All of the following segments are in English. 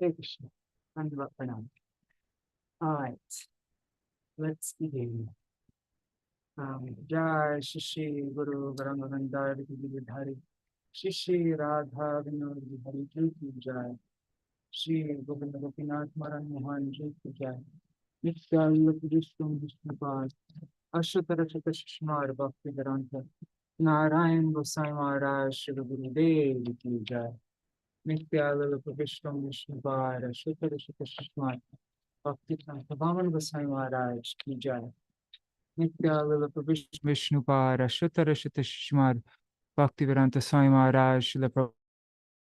Hare Krishna. Dandava Pranam. All right, let's begin. Jai Shri Guru Varangadar Giri Śrī Rādhā-Kṛṣṇa-gaṇoddeśa-dīpikā ki Jai. Śrī Govinda Gopinath Maran Mohan Ji ki Jai. Nitya Vishnu Vishnupad Ashatara Shishmar Bhakti Vedanta Narayan Gosai Maharaj Shri Gurudev ki Jai. Nitya Vishnu Vishnupad Ashatara Shishmar Bhakti Vedanta Vaman Gosai Maharaj ki Jai. Nitya Vishnupad Ashatara Shishmar Bhakti Vedanta Swami Maharaj Śrīla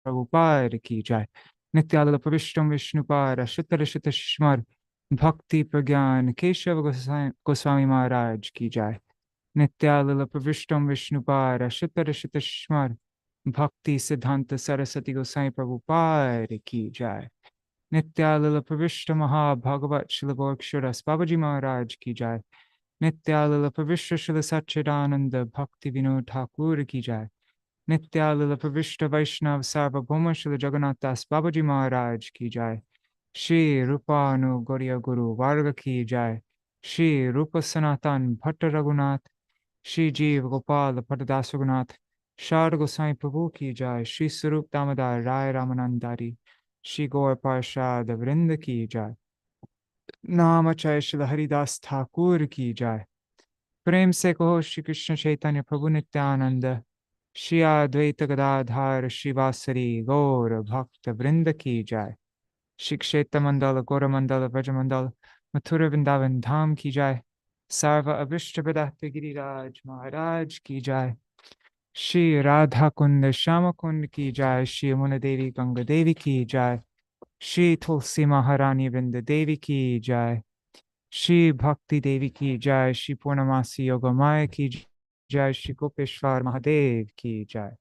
Prabhupada ki Jai. Nityalila Pravishtam Vishnupad Ashatara Shishmar Bhakti Pragyan Keshav Goswami Maharaj ki Jai. Nityalila Pravishtam Vishnupad Ashatara Shishmar Bhakti Siddhanta Saraswati Goswami Prabhupada ki Jai. Nityalila Pravishta Maha Bhagavat Śrīla Bhakṣuras Babaji Maharaj ki Jai. Nityalila Pravishta Śrīla Satchidananda Bhakti Vinod Thakur ki Jai. Nityalila Pravishta Vaishnav Sarvabhauma Śrīla Jagannath Das Babaji Maharaj ki Jai. Śrī Rūpa Gauriya Guru Varga ki Jai. Śrī Rūpa Sanatan Bhatta Raghunath. Śrī Jeev Gopal Bhattadas Raghunath. Śrīla Goswami Prabhu ki Jai. Śrī Sarup Damodar Rai Ramanandari. Śrī Gaur Parshad Vrinda ki Jai. Namachay Śrīla Haridas Thakur ki Jai. Prem se kaho Shri Krishna Chaitanya Prabhu Nityananda. Shri Advaita Gadadhar Shivasari Gaur Bhakta Vrinda ki Jai. Shri Kshetra Mandala Gaura Mandala Vraja Mandala Mathura Vrindavan Dham ki Jai. Sarva Abhishta Pradakta Giriraj Maharaj ki Jai. Śrī Rādhā-Kṛṣṇa Shyama Kund ki Jai. Shri Yamuna Devi Ganga Devi ki Jai. Shri Tulsi Maharani Vrinda Devi ki Jai. Shri Bhakti Devi ki Jai. Shri Purnamasi Yogamaya ki Jai. Shri Gopeshwar Mahadev ki Jai.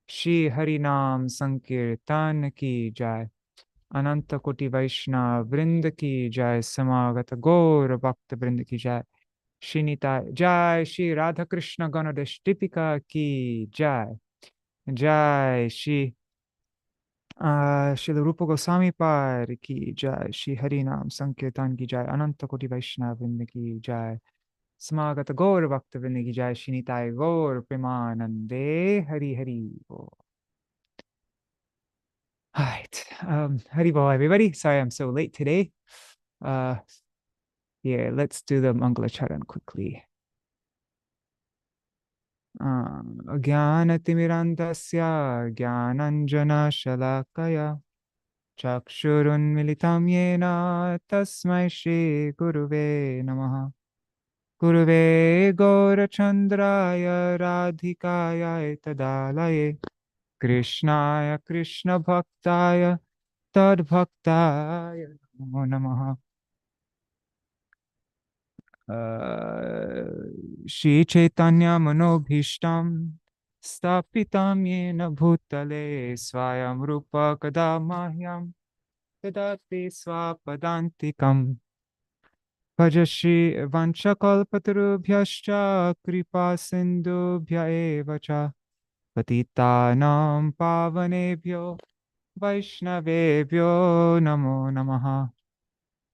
Shri Harinam Sankirtan ki Jai. Ananta Koti Vaishnav Vrinda ki Jai. Samagata Gaur Bhakta Vrinda ki Jai. Shinita Jai. Śrī Rādhā-Kṛṣṇa-gaṇoddeśa-dīpikā ki Jai. Jai Śrīla Rūpa Gosvāmī Par ki Jai. Shri Harinam Sankirtan ki Jai. Ananta Koti Vaishnav Vrinda ki Jai. Samagata Gaur Bhakta Vrinda ki Jai. Shinita Gaur Premanande Hari Hari. Alright, Haribol everybody. Sorry I'm so late today. Yeah, let's do the Mangala Charan quickly. Jnanatirmirandasya Jnananjana Shalakaya Chakshurunmilitam Yena Tasmai Shri Guruve Namaha. Guruve Gaurachandraya Radhikaya Tadalaye Krishnaya Krishna Bhaktaya Tadbhaktaya Namo Namaha. Shri Chaitanya Manobhishtam Stapitam Yena Bhutale Swayam Rupa Kadamahyam Tadati Swapadantikam Bhajashi Vanchakalpatarubhyascha Kripa Sindhubhya Evacha Patitanam Pavanebhyo Vaishnavebhyo Namo Namaha.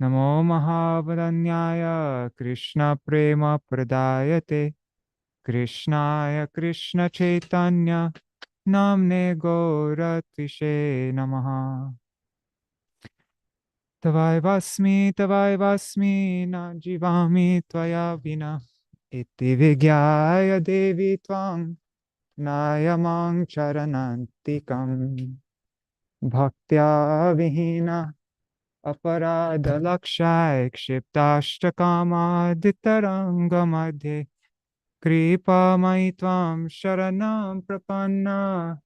Namo Mahavadanyaya Krishna Prema Pradayate Krishnaya Krishna Chaitanya Namne Gauratvishe Namaha. Tavai Vasmi Na Jivami Tvaya Vina Iti Vigyaya Devi Tvang Nayamang Charanantikam Bhaktya Vihina Aparadha Lakshay Kshiptashtakama Ditaranga Madhe Kripa Maitvam Sharanam Prapanna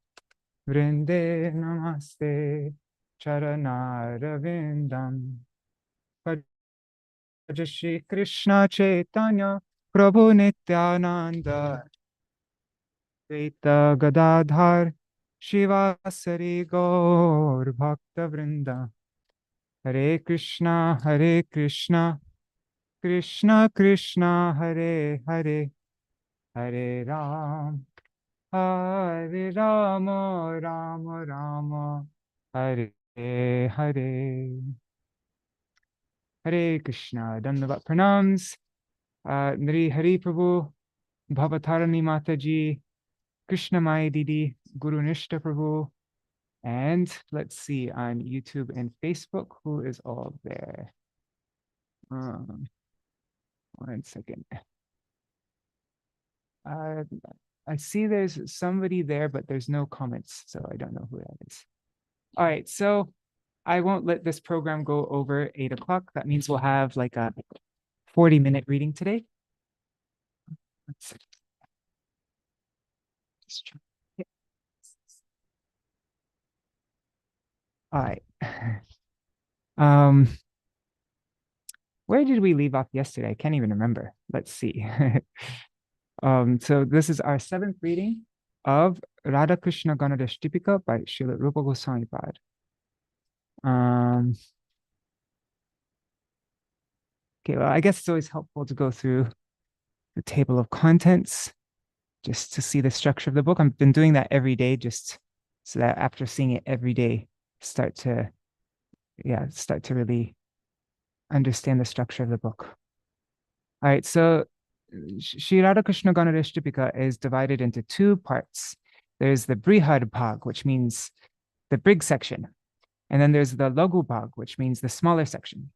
Vrinde Namaste Charanaravindam. Bhaja Shri Krishna Chaitanya Prabhu Nityananda Advaita Gadadhar Shivasari Gaur Bhakta Vrinda. Hare Krishna, Krishna Krishna, Hare Hare, Hare Ram, Hare Rama, Rama Rama, Hare Hare. Hare Krishna. Dandavat pranams. Nri Hari Prabhu. Bhavatarani Mataji. Krishna Mai Didi. Guru Nishta Prabhu. And let's see on YouTube and Facebook who is all there. 1 second. I see there's somebody there, but there's no comments, so I don't know who that is. All right, so I won't let this program go over 8 o'clock. That means we'll have like a 40-minute reading today. Let's see. Just try. Yeah. All right. Where did we leave off yesterday? I can't even remember. Let's see. So this is our 7th reading of Radha-Kṛṣṇa-gaṇoddeśa-dīpikā by Śrīla Rūpa Gosvāmī. Okay, well, I guess it's always helpful to go through the table of contents just to see the structure of the book. I've been doing that every day just so that after seeing it every day, start to really understand the structure of the book. All right, so Śrī Rādhā-Kṛṣṇa-gaṇoddeśa-dīpikā is divided into 2 parts. There's the Bṛhad-bhāga, which means the big section. And then there's the Laghu-bhāga, which means the smaller section.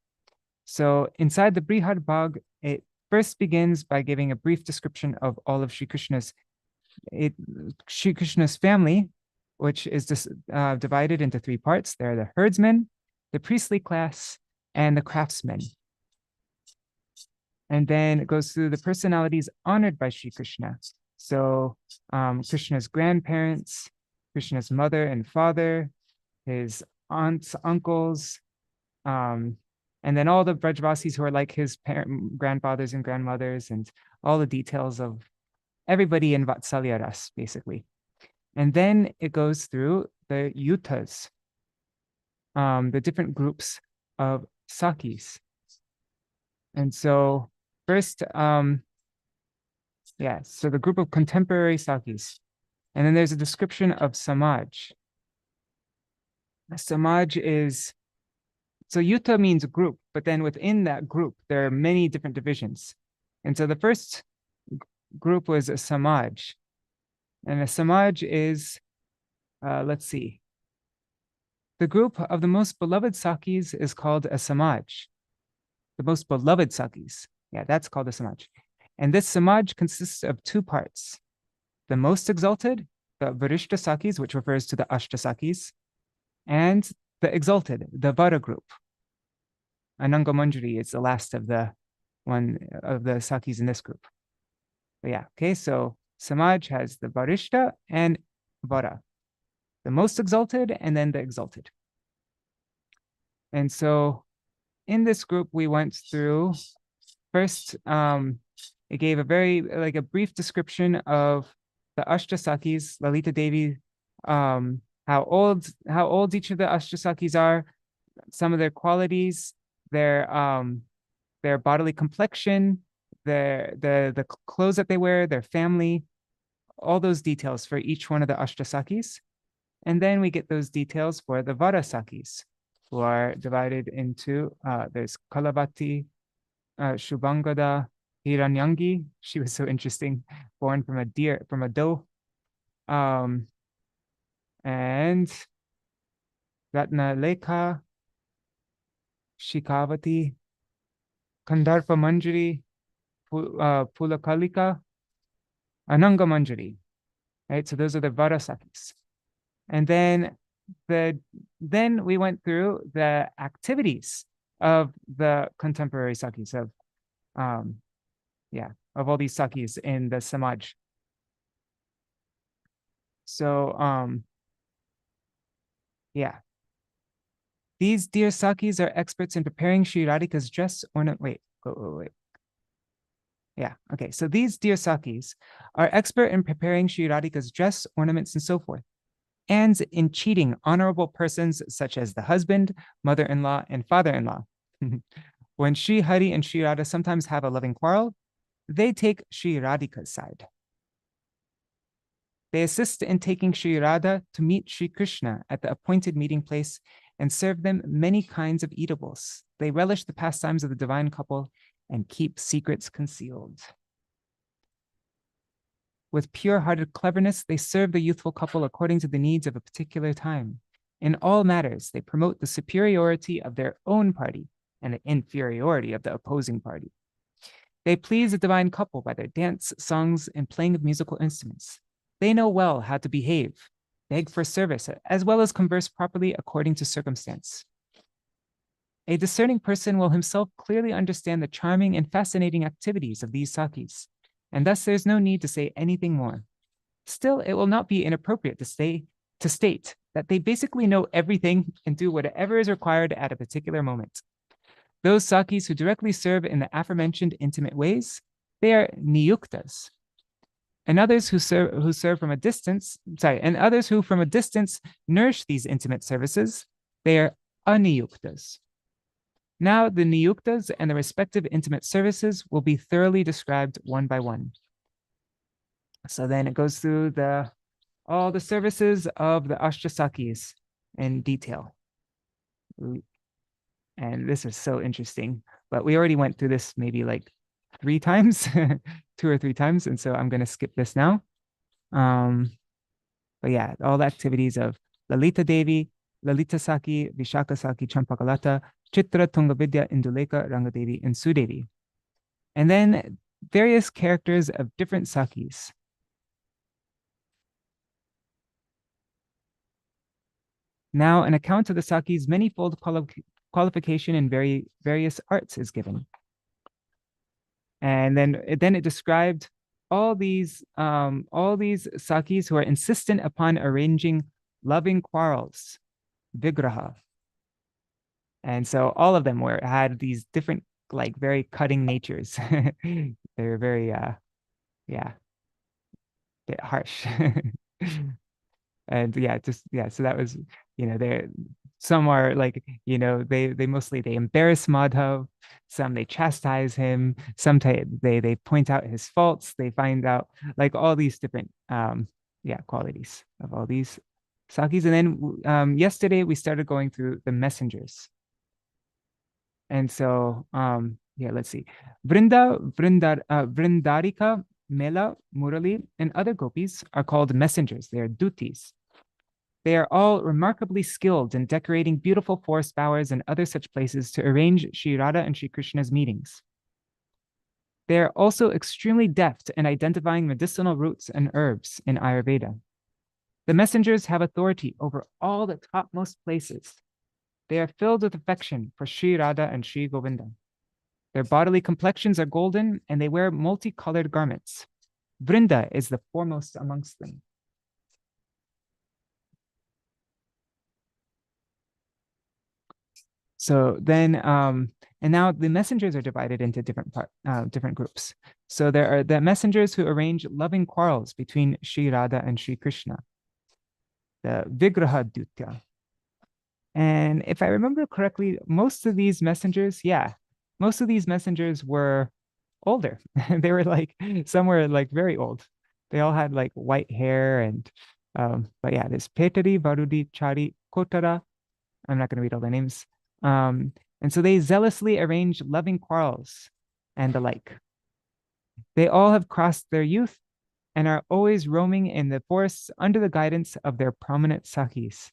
So inside the Bṛhad-bhāga, it first begins by giving a brief description of all of Sri Krishna's family, which is divided into 3 parts. There are the herdsmen, the priestly class, and the craftsmen. And then it goes through the personalities honored by Sri Krishna. So Krishna's grandparents, Krishna's mother and father, his aunts, uncles, and then all the Brajvasis who are like his grandfathers and grandmothers, and all the details of everybody in Vatsalya Ras, basically. And then it goes through the yutas, the different groups of sakis. And so first, so the group of contemporary sakis. And then there's a description of samaj. Samaj is, so yuta means group, but then within that group, there are many different divisions. And so the first group was a samaj. And a samaj is, let's see. The group of the most beloved sakis is called a samaj. The most beloved sakis. Yeah, that's called a samaj. And this samaj consists of 2 parts. The most exalted, the Varishta sakis, which refers to the Ashta sakis, and the exalted, the Vara group. Ananga Manjari is the last of the sakis in this group. But yeah, okay, so samaj has the Varishta and Vara, the most exalted and then the exalted. And so in this group, we went through first, it gave a a brief description of the Ashtasakis, Lalita Devi, how old each of the Ashtasakis are, some of their qualities, their bodily complexion, the clothes that they wear, their family, all those details for each one of the Ashtasakis. And then we get those details for the Varasakis, who are divided into, there's Kalavati, Shubhangada, Hiranyangi. She was so interesting, born from a doe. And Ratna Lekha, Shikavati, Kandarpa Manjari, Pulakalika, Ananga Manjari. Right, so those are the Varasakis. And then we went through the activities of the contemporary sakis of all these sakis in the samaj. So these dear sakis are experts in preparing Śrī Rādhika's dress ornament. Wait. Yeah, okay. So these dear sakis are expert in preparing Śrī Rādhika's dress, ornaments, and so forth, and in cheating honorable persons such as the husband, mother-in-law, and father-in-law. When Śrī Hari and Śrī Radha sometimes have a loving quarrel, they take Śrī Rādhika's side. They assist in taking Śrī Radha to meet Śrī Krishna at the appointed meeting place and serve them many kinds of eatables. They relish the pastimes of the divine couple and keep secrets concealed. With pure-hearted cleverness, they serve the youthful couple according to the needs of a particular time. In all matters, they promote the superiority of their own party and the inferiority of the opposing party. They please the divine couple by their dance, songs, and playing of musical instruments. They know well how to behave, beg for service, as well as converse properly according to circumstance. A discerning person will himself clearly understand the charming and fascinating activities of these sakis, and thus there's no need to say anything more. Still, it will not be inappropriate to state that they basically know everything and do whatever is required at a particular moment. Those sakis who directly serve in the aforementioned intimate ways, they are niyuktas. And others who serve from a distance, and others who from a distance nourish these intimate services, they are aniyuktas. Now, the niyuktas and the respective intimate services will be thoroughly described one by one. So then it goes through all the services of the Ashtasakis in detail. And this is so interesting, but we already went through this maybe like 3 times, 2 or 3 times. And so I'm going to skip this now. But yeah, all the activities of Lalita Devi, Lalita Saki, Vishaka Saki, Champakalata, Chitra, Tungavidya, Induleka, Rangadevi, and Sudevi. And then various characters of different sakis. Now, an account of the saki's manifold qualification in various arts is given. And then it described all these sakis who are insistent upon arranging loving quarrels, vigraha. And so all of them had these different, like, very cutting natures. They were very bit harsh. And so that was, some are like, they mostly embarrass Madhav, some they chastise him, some they point out his faults, they find out like all these different qualities of all these sakis. And then yesterday we started going through the messengers. And so let's see. Vrindarika, Mela, Murali, and other gopis are called messengers. They are dutis. They are all remarkably skilled in decorating beautiful forest bowers and other such places to arrange Śrī Rādhā and Śrī Krishna's meetings. They are also extremely deft in identifying medicinal roots and herbs in Ayurveda. The messengers have authority over all the topmost places. They are filled with affection for Śrī Rādhā and Śrī Govinda. Their bodily complexions are golden, and they wear multicolored garments. Vrinda is the foremost amongst them. So then, and now the messengers are divided into different groups. So there are the messengers who arrange loving quarrels between Śrī Rādhā and Śrī Krishna, the Vigraha-dutya. And if I remember correctly, most of these messengers were older. They were like, some were like very old. They all had like white hair and, but yeah, there's Petari, Varudi, Chari, Kotara. I'm not going to read all the names. And so they zealously arrange loving quarrels and the like. They all have crossed their youth and are always roaming in the forests under the guidance of their prominent sakis.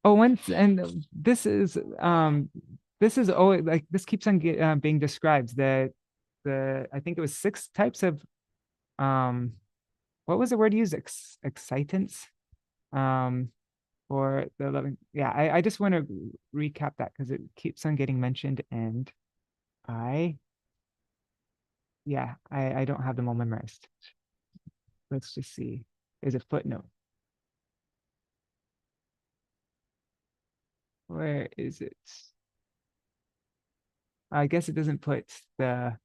Oh, and this is always like, this keeps on being described. I think it was 6 types of what was the word used? Excitants. For the loving, I just want to recap that because it keeps on getting mentioned, and I don't have them all memorized. Let's just see. There's a footnote. Where is it? I guess it doesn't put the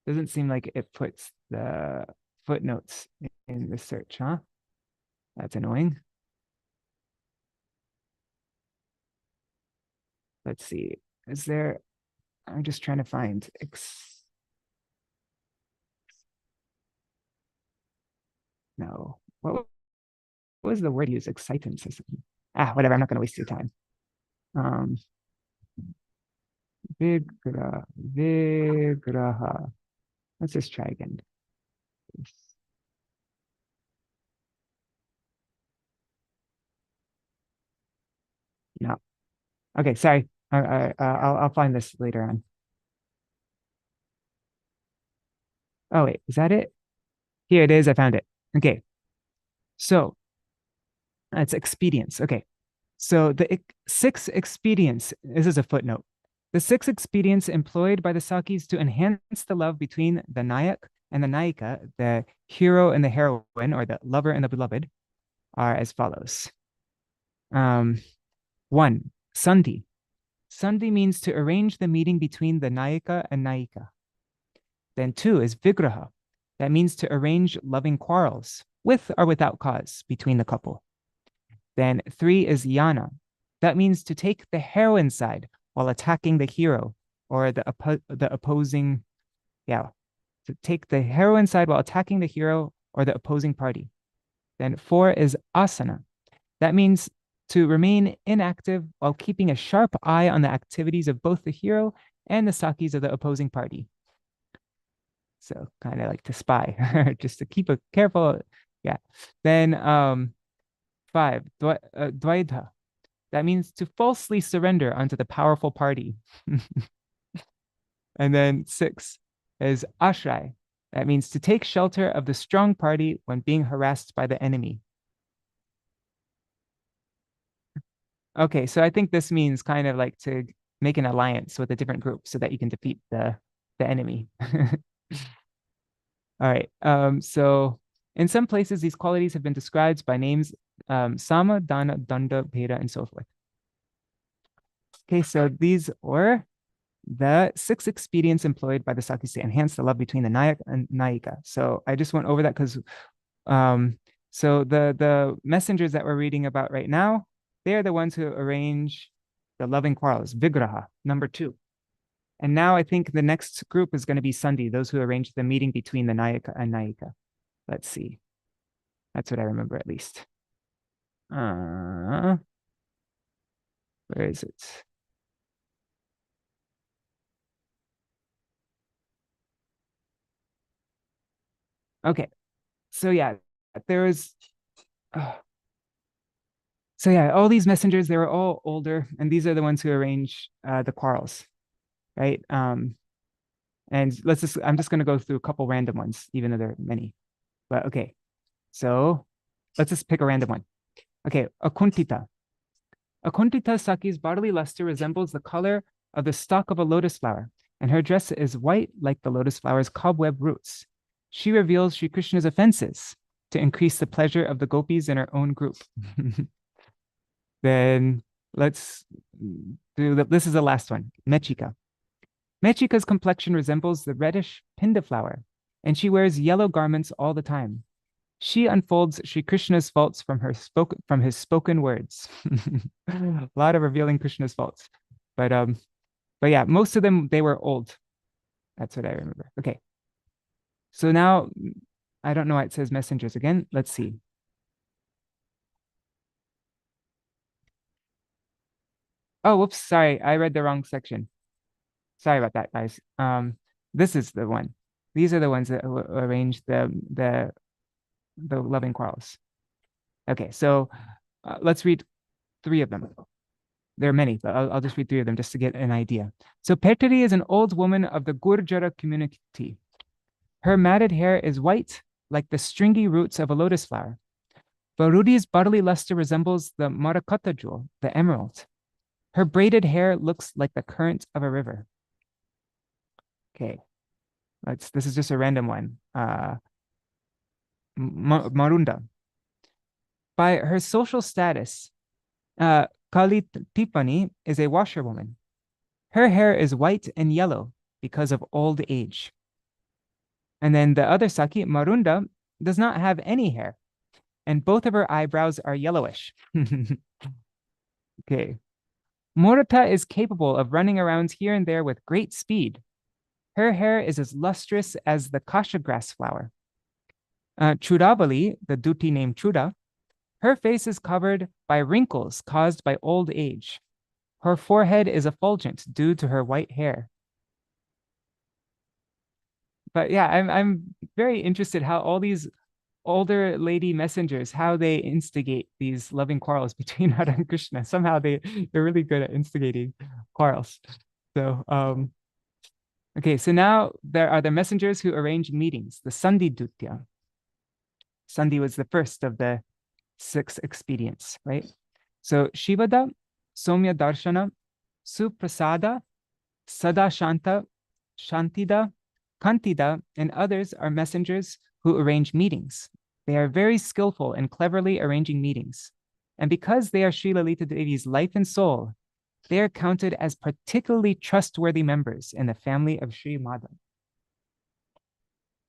doesn't seem like it puts the footnotes in the search, huh? That's annoying. Let's see. I'm just trying to find No. What was the word used? Excitance or something. Whatever. I'm not going to waste your time. Vigraha. Let's just try again. No. Okay, sorry. I'll find this later on. Oh wait, is that it? Here it is. I found it. Okay. So it's expedience. Okay. So the 6 expedients, this is a footnote. The 6 expedients employed by the Sakis to enhance the love between the Nayak and the Nayika, the hero and the heroine, or the lover and the beloved, are as follows. 1, Sandhi. Sandhi means to arrange the meeting between the Nayika and Nayika. Then 2 is Vigraha. That means to arrange loving quarrels, with or without cause, between the couple. Then 3 is Yana. That means to take the heroine's side while attacking the hero, or the opposing, to take the heroine's side while attacking the hero or the opposing party. Then 4 is asana. That means to remain inactive while keeping a sharp eye on the activities of both the hero and the Sakis of the opposing party. So kind of like to spy, just to keep a careful, Then 5, dvaita. That means to falsely surrender unto the powerful party. And then 6 is ashray. That means to take shelter of the strong party when being harassed by the enemy. Okay, so I think this means kind of like to make an alliance with a different group so that you can defeat the enemy. All right, so in some places, these qualities have been described by names Sama, Dana, Danda, Bheda, and so forth. Okay, so these were the 6 expedients employed by the Sakis to enhance the love between the Nayak and Nayika. So I just went over that because so the messengers that we're reading about right now, they're the ones who arrange the loving quarrels, Vigraha, number 2. And now I think the next group is going to be Sandhi, those who arrange the meeting between the Nayaka and Nayika. Let's see. That's what I remember at least. Where is it? Okay. So yeah, there was so yeah, all these messengers, they were all older, and these are the ones who arrange the quarrels, right? And I'm just going to go through a couple random ones, even though there are many. But okay, so let's just pick a random one. Okay, Akuntita. Akuntita Saki's bodily luster resembles the color of the stalk of a lotus flower, and her dress is white like the lotus flower's cobweb roots. She reveals Sri Krishna's offenses to increase the pleasure of the gopis in her own group. Then let's do this is the last one, Mechika. Mechika's complexion resembles the reddish pinda flower, and she wears yellow garments all the time. She unfolds Sri Krishna's faults from his spoken words. A lot of revealing Krishna's faults. But yeah, most of them, they were old. That's what I remember. Okay. So now, I don't know why it says messengers again. Let's see. Oh, whoops, sorry. I read the wrong section. Sorry about that, guys. This is the one. These are the ones that arrange the loving quarrels. Okay, so let's read 3 of them. There are many, but I'll just read 3 of them just to get an idea. So Petri is an old woman of the Gurjara community. Her matted hair is white, like the stringy roots of a lotus flower. Varudi's bodily luster resembles the Marakata jewel, the emerald. Her braided hair looks like the current of a river. Okay, this is just a random one. Marunda. By her social status, Kali Tipani is a washerwoman. Her hair is white and yellow because of old age. And then the other Saki, Marunda, does not have any hair, and both of her eyebrows are yellowish. Okay. Murata is capable of running around here and there with great speed. Her hair is as lustrous as the kasha grass flower. Chudavali, the Duti named Chuda, her face is covered by wrinkles caused by old age. Her forehead is effulgent due to her white hair. But yeah, I'm very interested how all these older lady messengers, how they instigate these loving quarrels between Radha and Krishna. Somehow they're really good at instigating quarrels. So okay, so now there are the messengers who arrange meetings, the Sandhi Dutya. Sandhi was the first of the 6 expedients, right? So Shivada, Somya Darshana, Suprasada, Sada Shanta, Shantida, Kantida, and others are messengers who arrange meetings. They are very skillful in cleverly arranging meetings. And because they are Śrī Lalita Devi's life and soul, they are counted as particularly trustworthy members in the family of Śrī Madhav.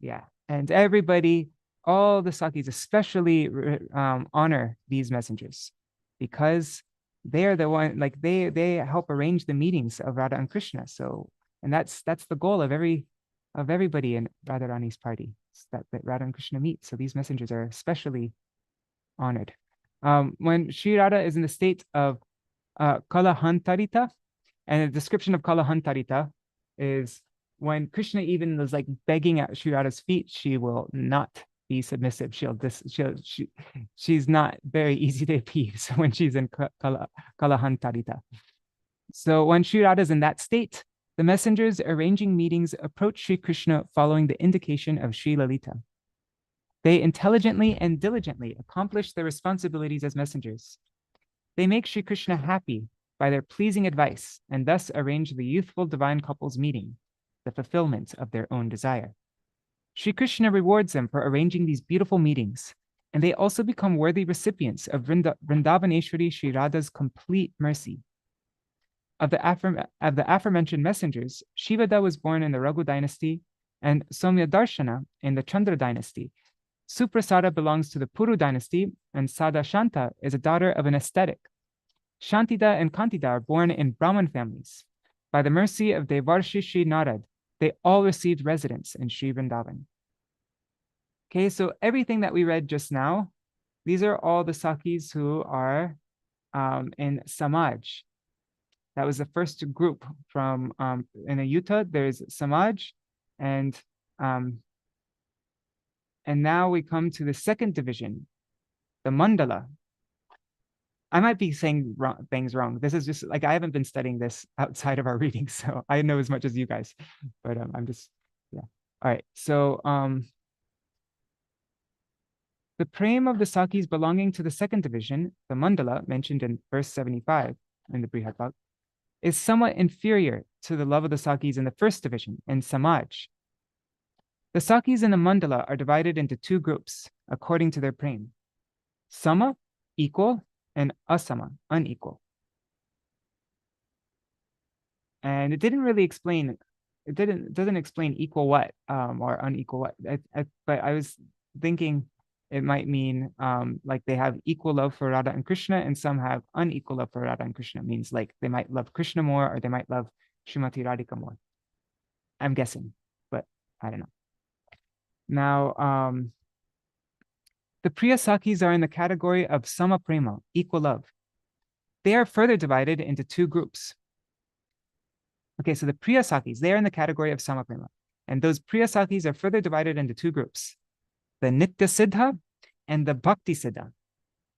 Yeah, and everybody, all the Sakis especially honor these messengers because they're the one, like they help arrange the meetings of Radha and Krishna. So, and that's the goal of everybody in Radharani's party, that Radha and Krishna meet. So these messengers are especially honored. When Śrī Radha is in the state of Kalahantarita, and the description of Kalahantarita is when Krishna even was like begging at Śrī Radha's feet, she will not be submissive. She's not very easy to appease when she's in Kalahantarita. So when Śrī Radha is in that state, the messengers arranging meetings approach Sri Krishna following the indication of Sri Lalita. They intelligently and diligently accomplish their responsibilities as messengers. They make Sri Krishna happy by their pleasing advice and thus arrange the youthful divine couple's meeting, the fulfillment of their own desire. Sri Krishna rewards them for arranging these beautiful meetings, and they also become worthy recipients of Vrindavaneshwari Śrī Radha's complete mercy. Of the aforementioned messengers, Shivada was born in the Raghu dynasty and Somya Darshana in the Chandra dynasty. Suprasada belongs to the Puru dynasty, and Sada Shanta is a daughter of an ascetic. Shantida and Kantida are born in Brahmin families. By the mercy of Devarshi Sri Narad, they all received residence in Sri Vrindavan. Okay, so everything that we read just now, these are all the Sakis who are in Samaj. That was the first group from in Ayutta. There's Samaj, and now we come to the second division, the Mandala. I might be saying things wrong. This is just like I haven't been studying this outside of our reading, so I know as much as you guys. But I'm just yeah. All right. So the prema of the Sakis belonging to the second division, the Mandala, mentioned in verse 75 in the Bṛhad-bhāga, is somewhat inferior to the love of the Sakis in the first division, in Samaj. The Sakis in the Mandala are divided into 2 groups according to their prema. Sama, equal, and Asama, unequal. And it didn't really explain, it doesn't explain equal what or unequal what. But I was thinking it might mean like they have equal love for Radha and Krishna, and some have unequal love for Radha and Krishna. It means like they might love Krishna more, or they might love Srimati Radhika more. I'm guessing, but I don't know. Now, the Priya Sakis are in the category of Sama Prema, equal love. They are further divided into 2 groups. Okay, so the Priya Sakis, they are in the category of Sama Prema. And those Priya Sakis are further divided into 2 groups, the Nitya Siddha and the Bhakti Siddha.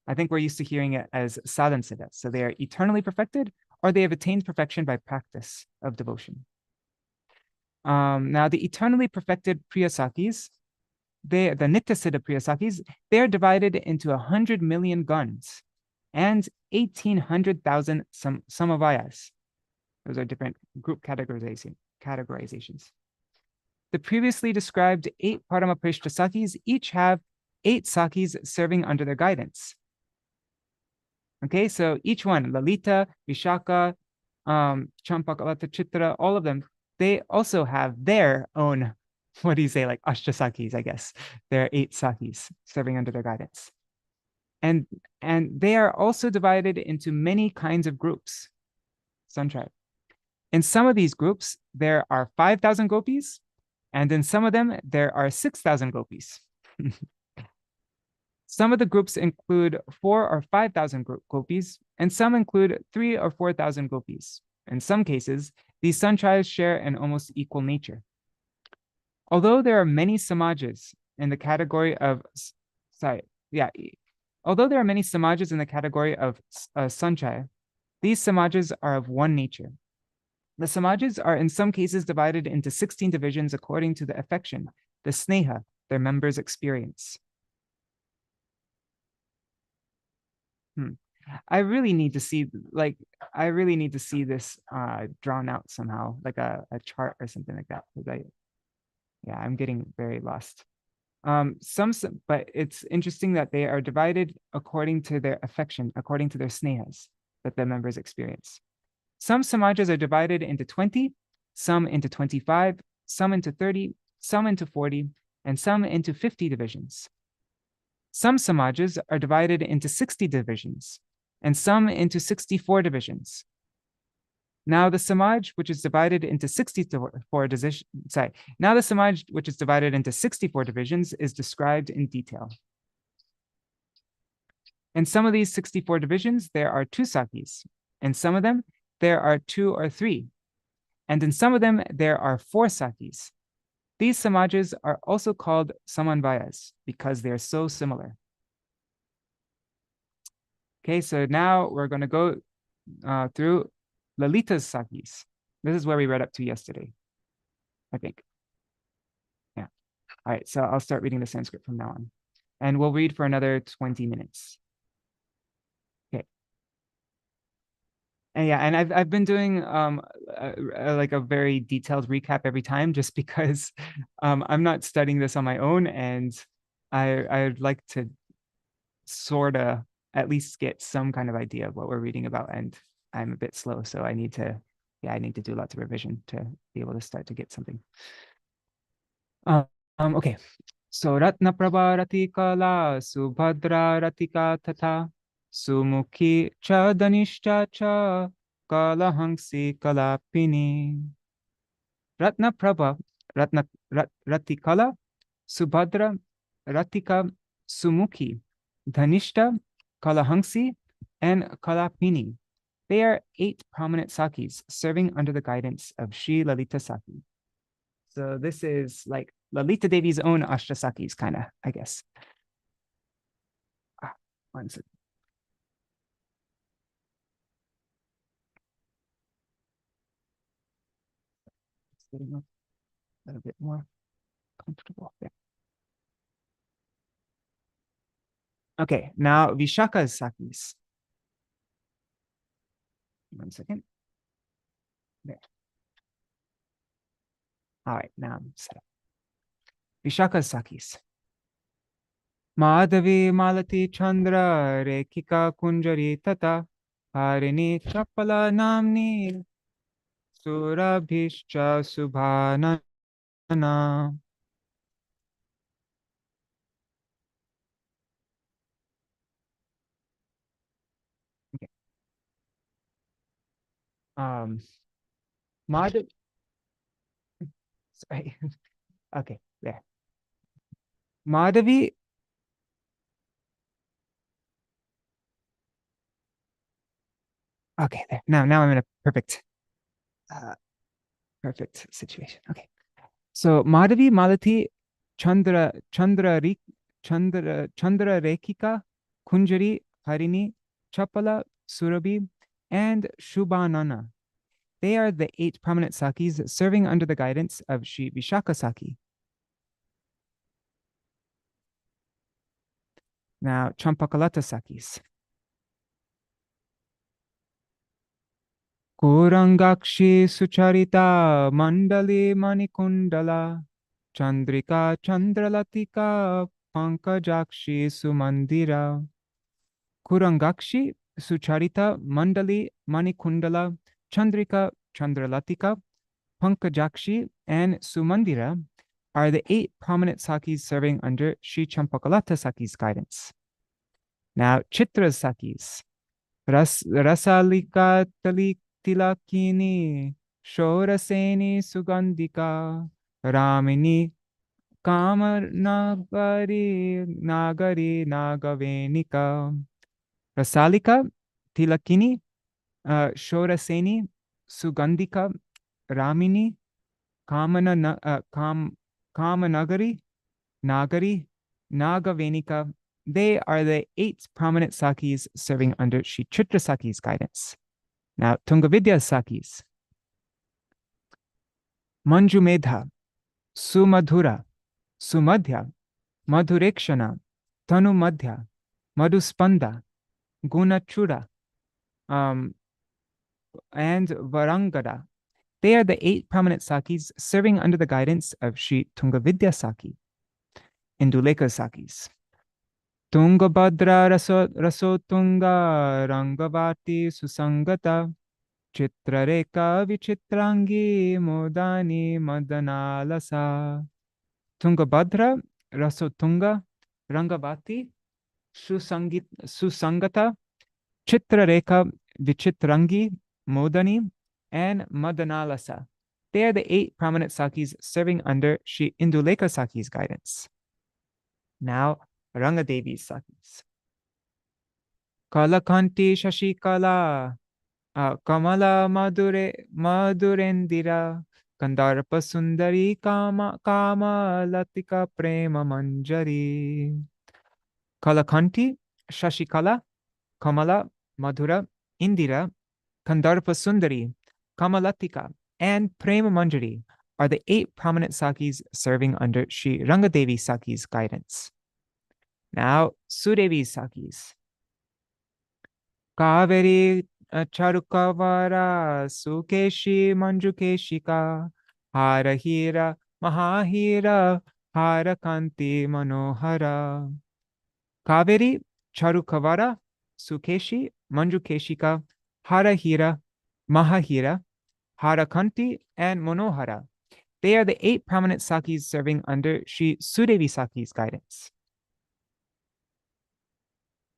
I think we're used to hearing it as Sadhan Siddha. So they are eternally perfected, or they have attained perfection by practice of devotion. Now, the eternally perfected Priya Sakis, the Nitya Siddha Priya Sakis, they are divided into 100 million guns and 1,800,000 samavayas. Those are different group categorizations. The previously described 8 Paramaprishta Sakis each have 8 Sakis serving under their guidance. Okay, so each one, Lalita, Vishaka, Champakalata, Chitra, all of them, they also have their own, what do you say, like Ashtasakis, I guess. There are 8 Sakis serving under their guidance. And they are also divided into many kinds of groups. Sun tribe. In some of these groups, there are 5,000 gopis, and in some of them, there are 6,000 gopis. Some of the groups include 4,000 or 5,000 gopis, and some include 3,000 or 4,000 gopis. In some cases, these sanchayas share an almost equal nature. Although there are many samajas in the category of sanchaya, these samajas are of one nature. The samajas are in some cases divided into 16 divisions according to the affection, the sneha, their members experience. I really need to see this drawn out somehow, like a chart or something like that. I'm getting very lost. But it's interesting that they are divided according to their affection, according to their snehas that the members experience. Some samajas are divided into 20, some into 25, some into 30, some into 40, and some into 50 divisions. Some samajas are divided into 60 divisions, and some into 64 divisions. Now the samaj which is divided into 64 divisions is described in detail. In some of these 64 divisions, there are 2 sakis. In some of them, there are 2 or 3. And in some of them, there are 4 sakis. These samajas are also called samanvayas because they are so similar. Okay, so now we're going to go through Lalita's sakis. This is where we read up to yesterday, I think. Yeah. All right, so I'll start reading the Sanskrit from now on. And we'll read for another 20 minutes. Okay. And yeah, and I've been doing like a very detailed recap every time just because I'm not studying this on my own, and I'd like to sort of at least get some kind of idea of what we're reading about, and I'm a bit slow, so I need to do lots of revision to be able to start to get something. Okay, so Ratna Prabha Ratikala Subhadra Ratika Tata Sumukhi Cha Danishcha Cha Kalahangsi Kalapini. Ratna Prabha Ratikala Subhadra Ratika Sumukhi Dhanishta Kalahangsi and Kalapini. They are 8 prominent sakis serving under the guidance of Śrī Lalita Saki. So this is like Lalita Devi's own Ashtasakis, kind of, I guess. One second. Just getting a little bit more comfortable there. Okay, now Vishaka's sakis. One second. There. All right, now I'm set up. Vishaka's sakis. Madhavi Malati Chandra Rekika Kunjari Tata Harini Chapala Namni Surabhishcha Subhanana. Okay. Madhavi. Sorry. Okay, there. Madhavi. Okay, there. Now I'm in a perfect situation. Okay. So Madhavi Malati Chandra Rekika Kunjari Harini Chapala Surabhi and Shubhanana. They are the 8 prominent sakis serving under the guidance of Śrī Vishaka Saki. Now, Champakalata sakis. Kurangakshi Sucharita Mandali Manikundala Chandrika Chandralatika Pankajakshi Sumandira. Kurangakshi Sucharita Mandali Manikundala Chandrika Chandralatika Pankajakshi and Sumandira are the 8 prominent sakis serving under Śrī Champakalata Saki's guidance. Now, Chitra's sakis. Rasalika Tilakini Shoraseni Sugandhika Ramini Nagari Nagavenika, Rasalika, Tilakini, Shoraseni, Sugandhika, Ramini, Kamanagari, Nagari, Nagavenika. They are the 8 prominent Sakis serving under Śrī Chitra Saki's guidance. Now, Tungavidya Sakis. Manjumedha, Sumadhura, Sumadhya, Madhurekshana, Tanumadhya, Madhuspanda, Gunachura, and Varangada. They are the 8 prominent Sakis serving under the guidance of Śrī Tungavidya Saki. Induleka Sakis. Tungabhadra Rasotunga Rangavati Susangata Chitrareka Vichitrangi Modani Madanalasa. Tungabhadra Rasotunga Rangavati Susangata Chitrareka Vichitrangi Modani and Madanalasa. They are the 8 prominent Sakis serving under Śrī Induleka Saki's guidance. Now, Rangadevi's Sakis. Kalakanti Shashikala, Kamala Madurendira, Kandarpa Sundari Kama Latika Prema Manjari. Kalakanti, Shashikala, Kamala, Madhura, Indira, Kandarpa Sundari, Kamalatika, and Prema Manjari are the 8 prominent Sakis serving under Śrī Rangadevi Saki's guidance. Now, Sudevi's Sakis. Kaveri Charukavara Sukeshi Manjukeshika Harahira Mahahira Harakanti Manohara. Kaveri Charukavara Sukeshi Manjukeshika Harahira Mahahira Harakanti and Manohara. They are the 8 prominent Sakis serving under Śrī Sudevi Saki's guidance.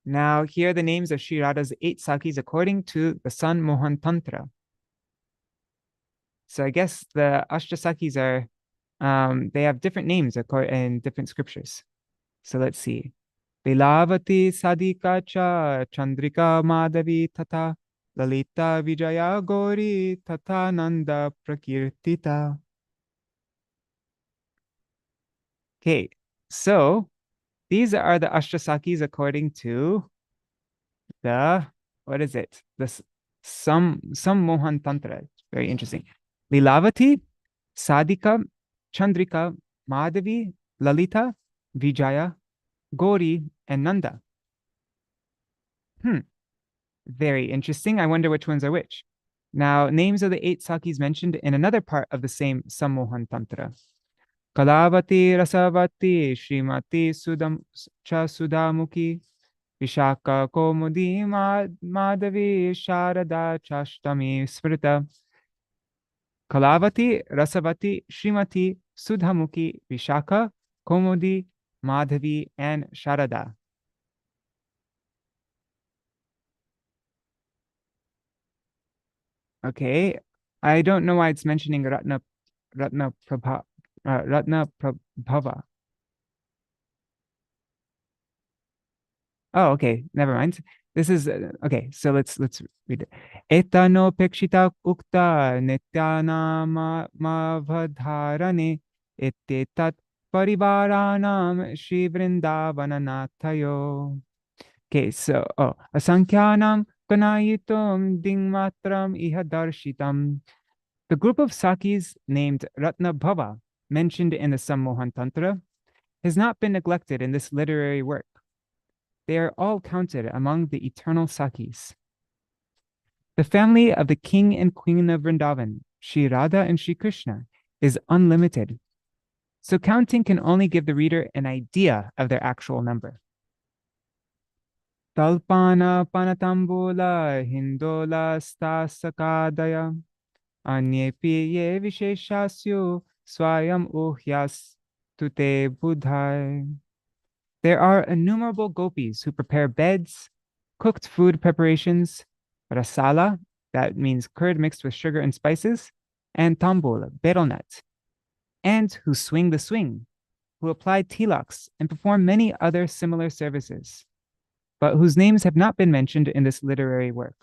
Now, here are the names of Śrī Radha's 8 Sakis according to the Sun Mohan Tantra. So I guess the Ashtasakis are, they have different names in different scriptures. So let's see. Lilavati Sadika Cha Chandrika Madhavi Tata Lalita Vijaya Gauri Tata Nanda Prakirtita. Okay, so these are the Ashtasakis according to the, what is it? Some Mohan Tantra. Very interesting. Lilavati, Sadika, Chandrika, Madhavi, Lalita, Vijaya, Gauri, and Nanda. Very interesting. I wonder which ones are which. Now, names of the 8 Sakis mentioned in another part of the same Sammohan Tantra. Kalavati, Rasavati, Srimati, Sudhamuki, Vishaka, Komudi, Madhavi, Sharada, Chashtami, Smrita. Kalavati, Rasavati, Srimati, Sudhamuki, Vishaka, Komudi, Madhavi, and Sharada. Okay, I don't know why it's mentioning Ratna Prabhava. Oh, okay, never mind. This is okay. So let's read it. Etano pekshita ukta nityana mavadharane etetat parivaranam Shri Vrindavananathayo. Okay, so asankyanam kanayitum dingmatram iha darshitam. The group of Sakis named Ratna-bhava, mentioned in the Sammohan Tantra, has not been neglected in this literary work. They are all counted among the eternal Sakis. The family of the king and queen of Vrindavan, Śrī Radha and Śrī Krishna, is unlimited. So counting can only give the reader an idea of their actual number. Talpana panatambula hindola stasakadaya anyepi ye visheshasyu swayam uhyas tute budhai. There are innumerable gopis who prepare beds, cooked food preparations, rasala, that means curd mixed with sugar and spices, and tambul, betel nut, and who swing the swing, who apply tilaks and perform many other similar services, but whose names have not been mentioned in this literary work.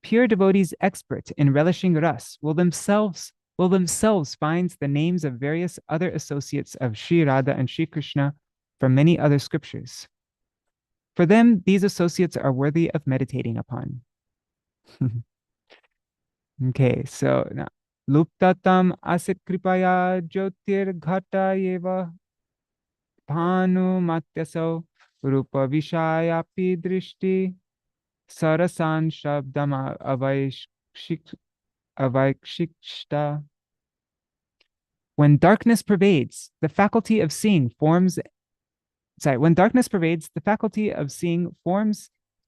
Pure devotees expert in relishing ras will themselves find the names of various other associates of Śrī Rādhā and Śrī Krishna from many other scriptures. For them, these associates are worthy of meditating upon. Okay, so now, Luptatam asit kripaya jyotir ghata yeva bhanu matyaso rupa vishayapi drishti sarasan shabdama avaikshikshta. When darkness pervades, the faculty of seeing forms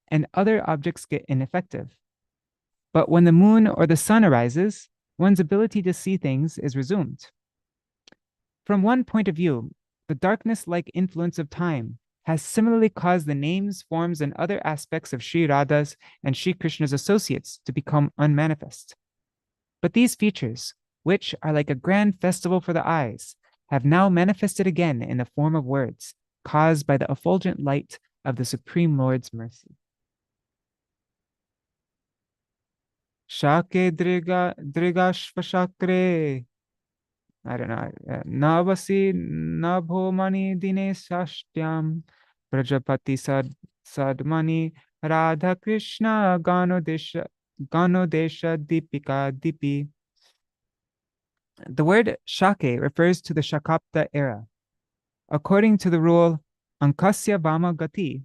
and other objects get ineffective. But when the moon or the sun arises, one's ability to see things is resumed. From one point of view, the darkness-like influence of time has similarly caused the names, forms, and other aspects of Śrī Rādha's and Śrī Krishna's associates to become unmanifest. But these features, which are like a grand festival for the eyes, have now manifested again in the form of words, caused by the effulgent light of the Supreme Lord's mercy. Shake drigashvashakre. I don't know. Navasi nabhomani dine sashtyam Bṛhad-bhāga sadmani Radha-Kṛṣṇa-gaṇoddeśa-dīpikā dipi. The word shake refers to the Shakapta era. According to the rule Ankasya Vama Gati,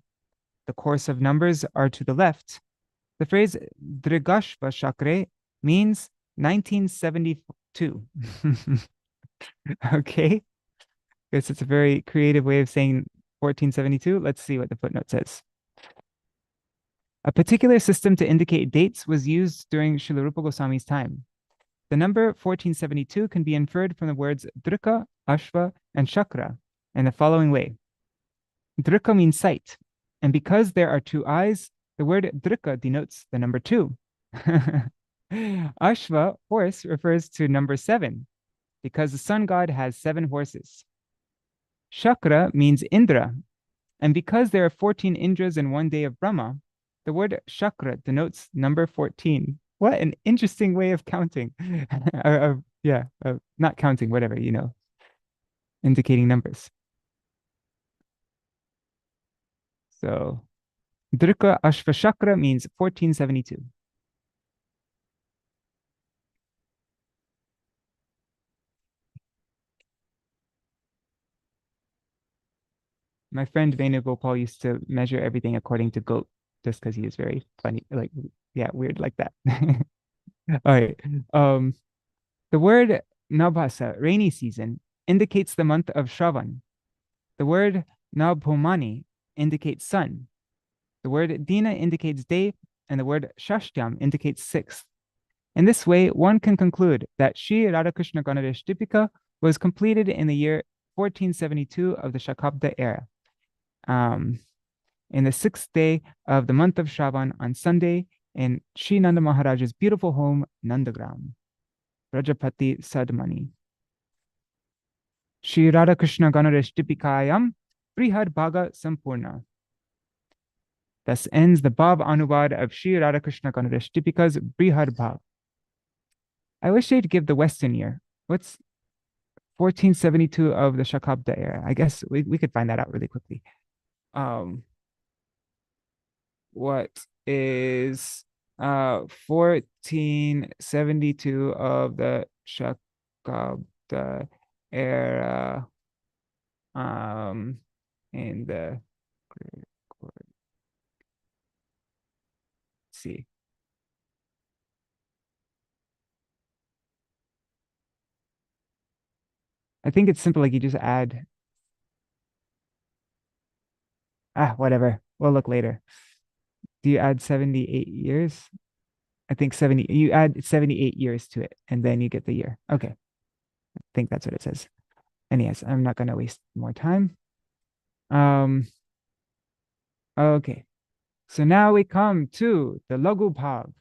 the course of numbers are to the left, the phrase Drigashva Shakre means 1972. Okay, guess it's a very creative way of saying 1472. Let's see what the footnote says. A particular system to indicate dates was used during Śrīla Rūpa Gosvāmī's time. The number 1472 can be inferred from the words Drika, Ashva, and Shakra in the following way. Drika means sight, and because there are two eyes, the word Drika denotes the number 2. Ashva, horse, refers to number 7, because the sun god has 7 horses. Shakra means Indra, and because there are 14 Indras in one day of Brahma, the word Shakra denotes number 14. What an interesting way of counting. Not counting, whatever, indicating numbers. So, Drika Ashva Shakra means 1472. My friend Venugopal used to measure everything according to goat, just because he is very funny, weird like that. All right. The word Nabhasa, rainy season, indicates the month of Shravan. The word Nabhomani indicates sun. The word Dina indicates day, and the word Shashtyam indicates 6th. In this way, one can conclude that Śrī Rādhā-Kṛṣṇa-gaṇoddeśa-dīpikā was completed in the year 1472 of the Shakabda era. In the 6th day of the month of Shravan on Sunday in Sri Nanda Maharaja's beautiful home, Nandagram, Rajapati Sadmani. Śrī Rādhā-Kṛṣṇa-gaṇoddeśa-dīpikāyam Bṛhad-bhāga Sampurna. Thus ends the Bhav Anubad of Śrī Rādhā-Kṛṣṇa-gaṇoddeśa-dīpikā's Bṛhad-bhāga. I wish they'd give the Western year. What's 1472 of the Shakabda era? I guess we could find that out really quickly. What is 1472 of the Shakabda era in the see. I think it's simple, like you just add. Whatever. We'll look later. Do you add 78 years? I think you add 78 years to it, and then you get the year. Okay. I think that's what it says. And yes, I'm not going to waste more time. Okay. So now we come to the Laghu-bhāga.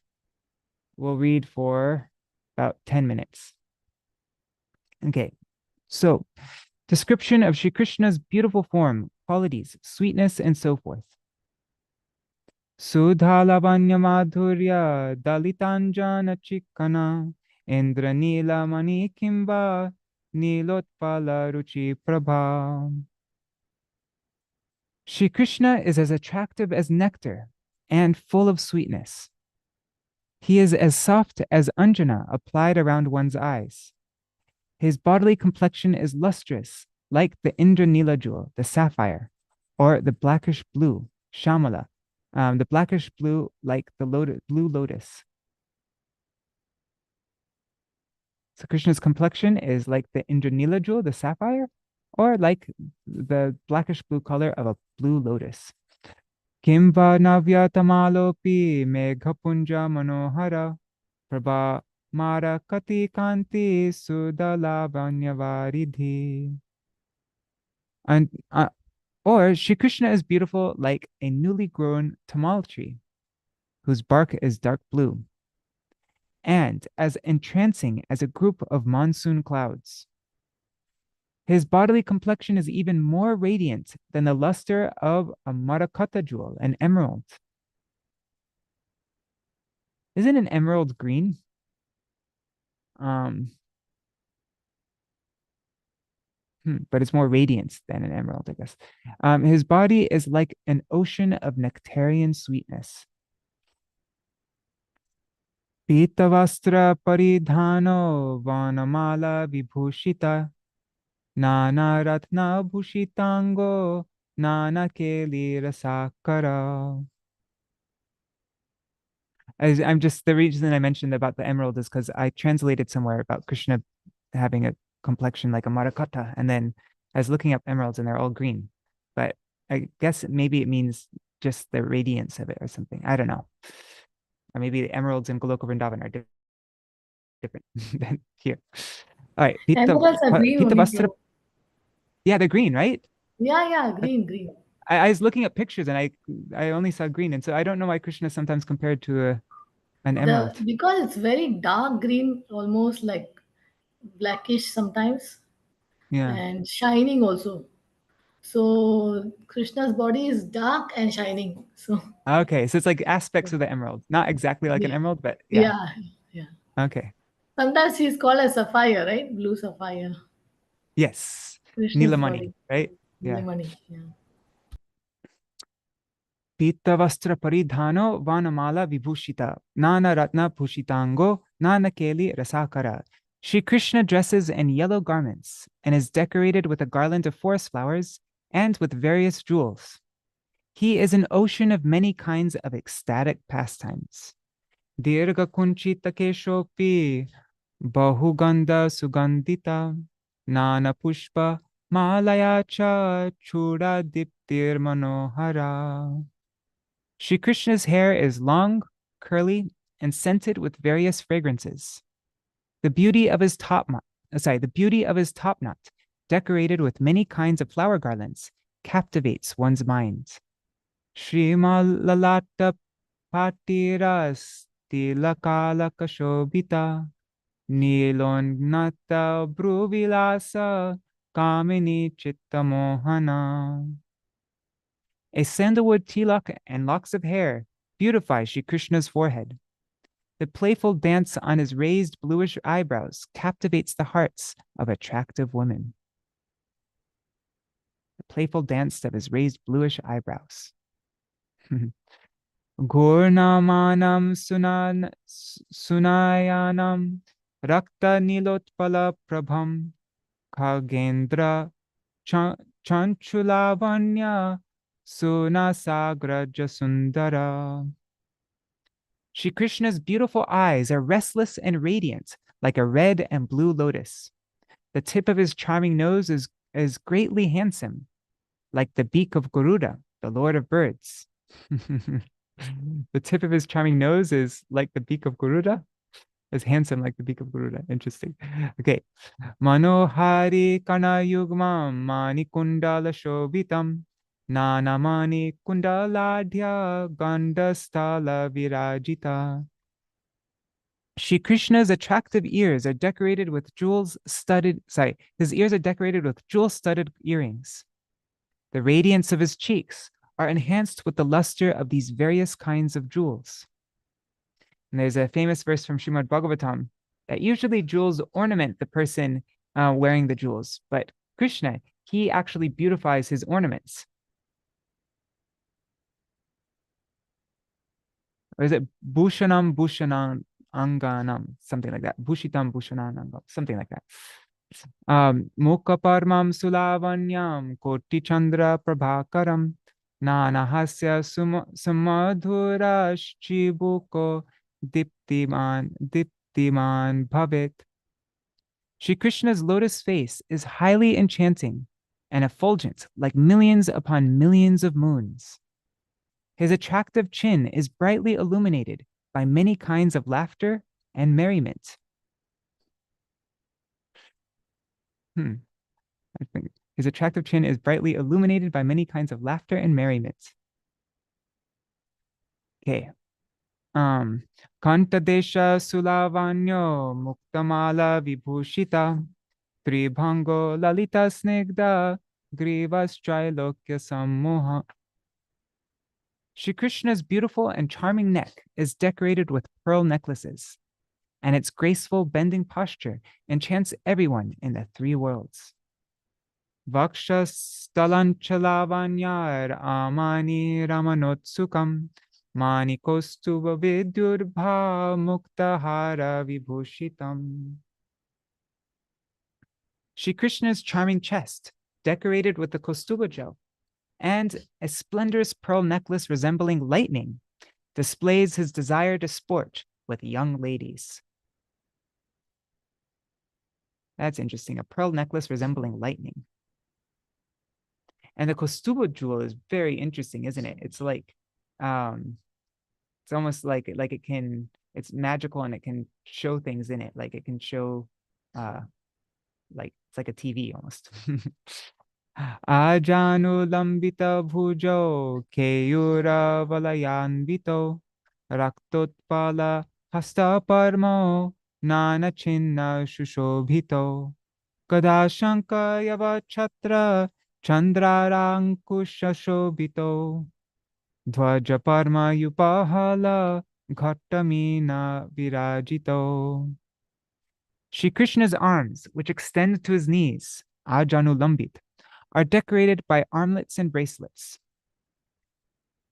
We'll read for about 10 minutes. Okay. So Description of Sri Krishna's beautiful form, qualities, sweetness, and so forth. Sudha lavanya madhurya dalitanjana chikana indra nila mani kimba nilotpala ruchi prabha. Shri Krishna is as attractive as nectar and full of sweetness. He is as soft as anjana applied around one's eyes. His bodily complexion is lustrous, like the Indranila jewel, the sapphire, or the blackish blue, shamala, the blackish blue like the blue lotus. So Krishna's complexion is like the Indranila jewel, the sapphire, or like the blackish blue color of a blue lotus. Kimva navyatamalopi meghapunja manohara prabha mara kati kanti sudalavanyavaridhi. And or Shri Krishna is beautiful like a newly grown tamal tree, whose bark is dark blue, and as entrancing as a group of monsoon clouds. His bodily complexion is even more radiant than the luster of a Marakata jewel, an emerald. Isn't an emerald green? But it's more radiant than an emerald, I guess. His body is like an ocean of nectarian sweetness. Pitavastra paridhano vanamala vibhushita Nana ratna bhushitango nana keli rasakara. I'm just, the reason I mentioned about the emerald is because I translated somewhere about Krishna having a complexion like a marakata, and then I was looking up emeralds and they're all green, but I guess maybe it means just the radiance of it or something. I don't know. Or maybe the emeralds in Goloka Vrindavan are different than here. All right. Emeralds are green only, bro. Yeah, they're green, right? Yeah, green. I was looking at pictures and I only saw green, and so I don't know why Krishna is sometimes compared to an emerald. Because it's very dark green, almost like blackish sometimes. Yeah. And shining also. So Krishna's body is dark and shining. So Okay, so it's like aspects of the emerald, not exactly like an emerald, but yeah. Okay. Sometimes he's called a sapphire, right? Blue sapphire. Yes. Krishna's Nilamani, body. right? Nilamani, yeah. Pitavastra paridhano vanamala vibhushita nana ratna bhushitango nana keli rasakara. Shri Krishna dresses in yellow garments and is decorated with a garland of forest flowers and with various jewels. He is an ocean of many kinds of ecstatic pastimes. Dirga kunchita keshopi bahuganda sugandita nana pushpa malaya cha chura diptir manohara. Shri Krishna's hair is long, curly, and scented with various fragrances. The beauty of his top knot, decorated with many kinds of flower garlands, captivates one's mind. Shrimalalata patiras tilakala kashobita nilonnata bruvilasa kamini chittamohana. A sandalwood tilak and locks of hair beautify Shri Krishna's forehead. The playful dance on his raised bluish eyebrows captivates the hearts of attractive women. The playful dance of his raised bluish eyebrows. Gurnamanam sunayanam rakta nilotpala prabham kagendra chanchulavanya sunasagraja sundara. Shri Krishna's beautiful eyes are restless and radiant like a red and blue lotus. The tip of his charming nose is greatly handsome, like the beak of Garuda, the lord of birds. The tip of his charming nose is like the beak of Garuda, is handsome like the beak of Garuda. Interesting. Okay. Manohari kana yugmam mani kundala shobhitam nanamani kundaladhya gandasthala virajita. Shri Krishna's attractive ears are decorated with his ears are decorated with jewel-studded earrings. The radiance of his cheeks are enhanced with the luster of these various kinds of jewels. And there's a famous verse from Srimad Bhagavatam that usually jewels ornament the person wearing the jewels, but Krishna, he actually beautifies his ornaments. Or is it Bhushanam Bhushanam Anganam? Something like that. Bhushitam Bhushanam Angam, something like that. Mukhaparmam Sulavanyam Koti Chandra Prabhakaram Nanahasya Sumadhurash Chibuko Diptiman Bhavet. Shri Krishna's lotus face is highly enchanting and effulgent like millions upon millions of moons. His attractive chin is brightly illuminated by many kinds of laughter and merriment. I think his attractive chin is brightly illuminated by many kinds of laughter and merriment. Okay. Kantadesha Sulavanyo Muktamala Vibhushita Tribhango Lalita Snigdha Grivas Trailokya Sammoha. Shri Krishna's beautiful and charming neck is decorated with pearl necklaces, and its graceful bending posture enchants everyone in the three worlds. Vaksha Stalanchalavanyar Amani Ramanotsukam Manikostuva Vidyurbha Muktahara Vibhushitam. Shri Krishna's charming chest, decorated with the Kaustuva gem, and a splendorous pearl necklace resembling lightning, displays his desire to sport with young ladies. That's interesting. A pearl necklace resembling lightning. And the Kaustuva jewel is very interesting, isn't it? It's like, it's almost like it can, it's magical and it can show things in it. Like it can show, like it's like a TV almost. Ajanu lambita bhujo keyura valayanvito raktotpala hasta parmo nana chinna shushobhito kadashanka yava chatra chandrarankusha shobhito dhvaja parma yupahala ghattamina virajito. Shri Krishna's arms, which extend to his knees, Ajanu lambit, are decorated by armlets and bracelets.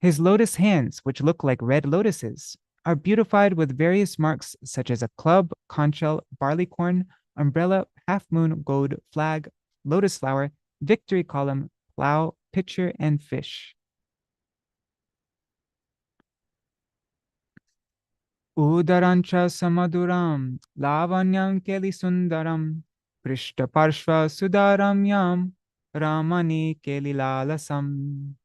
His lotus hands, which look like red lotuses, are beautified with various marks such as a club, conch shell, barley corn, umbrella, half moon, gold, flag, lotus flower, victory column, plow, pitcher, and fish. Udarancha samaduram, lavanyam keli sundaram, prishta parshva sudaram yam, Ramani Kelilalasam.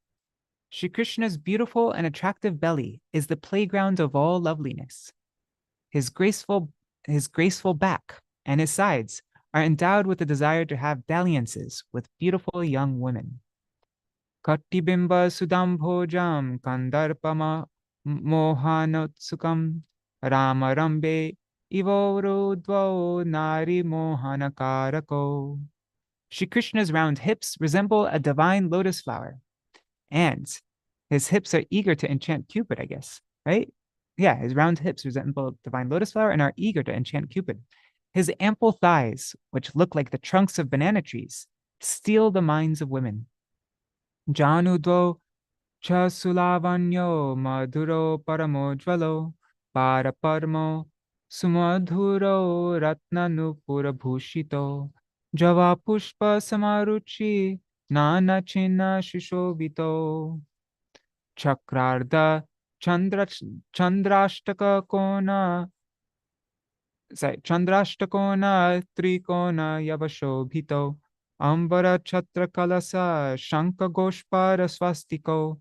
Shri Krishna's beautiful and attractive belly is the playground of all loveliness. His graceful back and his sides are endowed with the desire to have dalliances with beautiful young women. Kattibimba Sudambhojam Kandarpama Mohanotsukam Ramarambe Ivorudvo Nari Mohanakarako. Shri Krishna's round hips resemble a divine lotus flower, and his hips are eager to enchant Cupid, I guess, right? Yeah, his round hips resemble a divine lotus flower and are eager to enchant Cupid. His ample thighs, which look like the trunks of banana trees, steal the minds of women. Janudvo cha sulavanyo madhuro paramojvalo paraparmo sumadhuro ratnanupura bhushito Java pushpa samaruchi nana chinna shishobito chakrarda chandrashtaka kona trikona yavashobhito ambara chatra kalasa shanka goshpara swastiko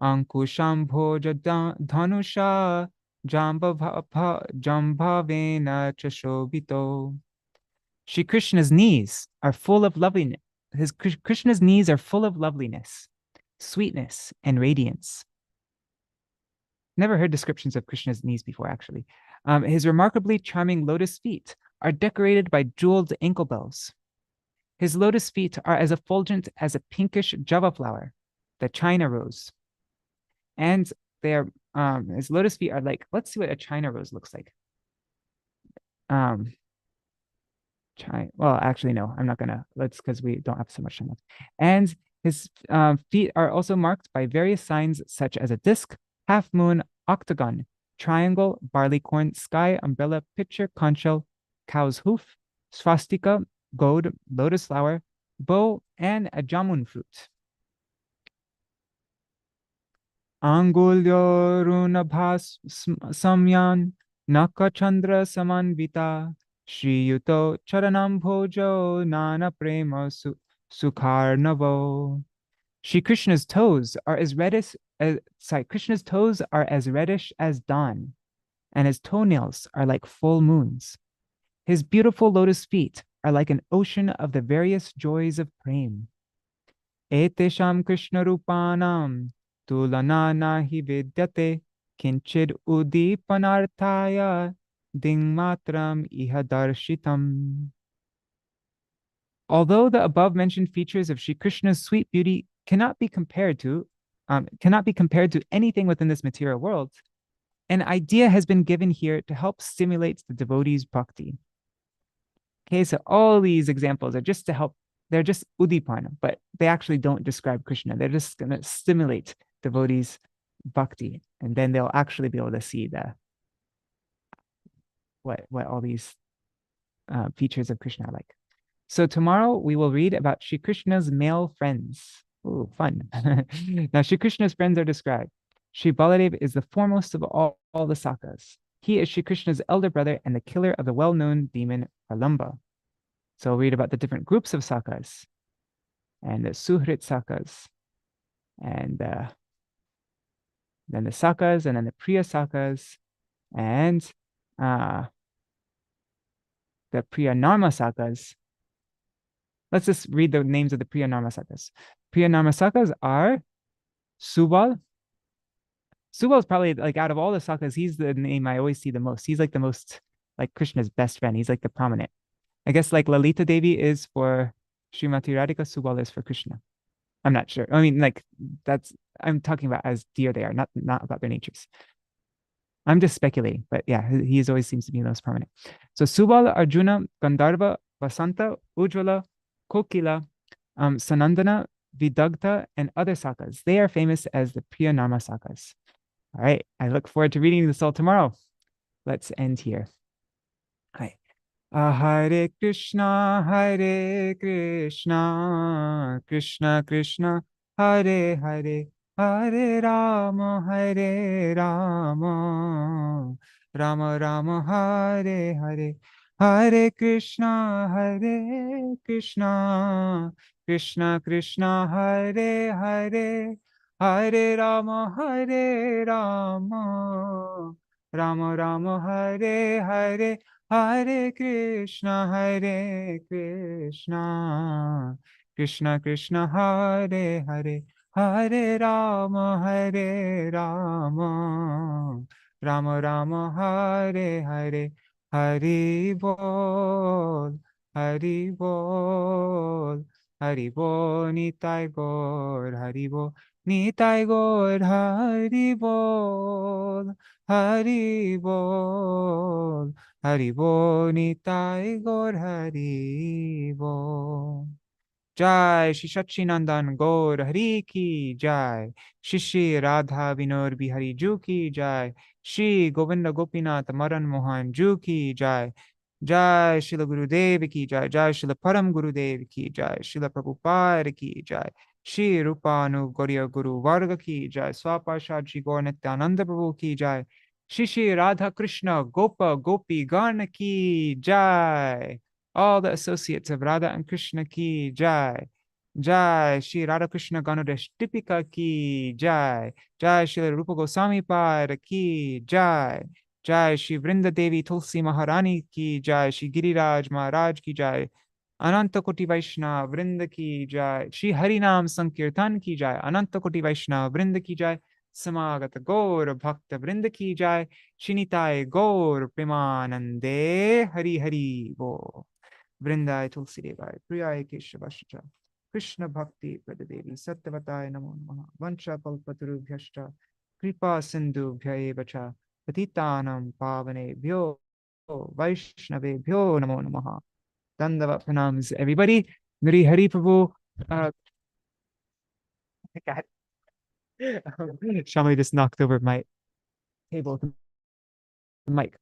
ankushambhoja dhanusha jambhavena chashobhito. Shri Krishna's knees are full of loveliness. Krishna's knees are full of loveliness, sweetness, and radiance. Never heard descriptions of Krishna's knees before, actually. His remarkably charming lotus feet are decorated by jeweled ankle bells. His lotus feet are as effulgent as a pinkish java flower, the China rose. And they are, his lotus feet are like, let's see what a China rose looks like. Well, actually, no, I'm not gonna, because we don't have so much time left. And his feet are also marked by various signs such as a disc, half moon, octagon, triangle, barleycorn, sky, umbrella, pitcher, conch shell, cow's hoof, swastika, gourd, lotus flower, bow, and a jamun fruit. Angulyo runabhas samyan nakachandra samanvita Śrī Yuto charanam bhojo nana prema sukharnavo. Shri Krishna's toes are as reddish as Krishna's toes are as reddish as dawn, and his toenails are like full moons. His beautiful lotus feet are like an ocean of the various joys of prem. Etesham Krishna Rupanam tulana nahi vidyate kinchid udipanarthaya ding matram iha darshitam. Although the above-mentioned features of Shri Krishna's sweet beauty cannot be compared to anything within this material world, an idea has been given here to help stimulate the devotee's bhakti. Okay, so all these examples are just to help. They're just udipana, but they actually don't describe Krishna. They're just going to stimulate devotees' bhakti, and then they'll actually be able to see what all these features of Krishna are like. So tomorrow we will read about Shri Krishna's male friends. Ooh, fun. Now, Shri Krishna's friends are described. Shri Baladev is the foremost of all the Sakas. He is Shri Krishna's elder brother and the killer of the well-known demon Pralamba. So we'll read about the different groups of Sakas and the Suhrit Sakas and then the Sakas and then the Priya Sakas and the Priya Narma Sakas. Let's just read the names of the Priya Narma Sakas. Priya Narma Sakas are Subal. Subal is probably, like, out of all the Sakas, he's the name I always see the most. He's like the most, like, Krishna's best friend. He's like the prominent. I guess like Lalita Devi is for Srimati Radhika, Subal is for Krishna. I'm not sure. I mean, like, I'm talking about as dear they are, not about their natures. I'm just speculating, but yeah, he always seems to be the most prominent. So Subal, Arjuna, Gandharva, Vasanta, Ujjvala, Kokila, Sanandana, Vidagdha, and other Sakas. They are famous as the Priya Narma Sakas. All right, I look forward to reading this all tomorrow. Let's end here. Hi. Hare Krishna, Krishna Krishna, Hare Hare, Hare Rama, Rama Rama, Hare Hare, Hare Krishna, Krishna Krishna, Hare Hare, Hare Rama, Rama Rama, Hare Hare, Hare Krishna, Krishna Krishna, Hare Hare, Hare Rama, Rama Rama, Hare Hare, Hari Bol, Hari Bol, Hari Bol, Nitai Gaur, Hari Bol, Nitai Gaur, Hari Bol, Hari Bol, Hari Bol, Nitai Gaur, Hari Bol. Jai Shri Sachinandan Gaur Hari Ki Jai, Shri Radha Vinod Bihari Ju Ki Jai, Shri Govinda Gopinath Madan Mohan Ju Ki Jai, Jai Śrīla Gurudev Ki Jai, Jai Śrīla Param Gurudev Ki Jai, Śrīla Prabhupada Ki Jai, Śrī Rūpa Gosvāmī Varga Ki Jai, Swapashad Shri Gaur Nityananda Prabhu Ki Jai, Śrī Rādhā-Kṛṣṇa Gopa Gopi Gana Ki Jai. All the associates of Radha and Krishna ki Jai. Jai Śrī Rādhā-Kṛṣṇa-gaṇoddeśa-dīpikā ki Jai. Jai Śrīla Rūpa Gosvāmī Pada ki Jai. Jai Shri Vrinda Devi Tulsi Maharani ki Jai. Shri Giriraj Maharaj ki Jai. Ananta Koti Vaishnava Vrinda ki Jai. Shri Harinam Sankirtan ki Jai. Ananta Koti Vaishnava Vrinda ki Jai. Samagata Gaur Bhakta Vrinda Ki Jai, Shinitai Gaur Premanande Hari Hari Bo. Vrindai Tulsi Devai, Priyai Keshavascha, Krishna Bhakti Pradadevi, Sattvatai Namo Namaha, Vancha Kalpaturu Bhyashta, Kripa Sindhu Bhyayevacha, Patitanam Pavane Bhyo, Vaishnave Bhyo Namo Namaha. Dandavat pranams, everybody. Nari Hari Prabhu. God. Shamali just knocked over my table. The mic.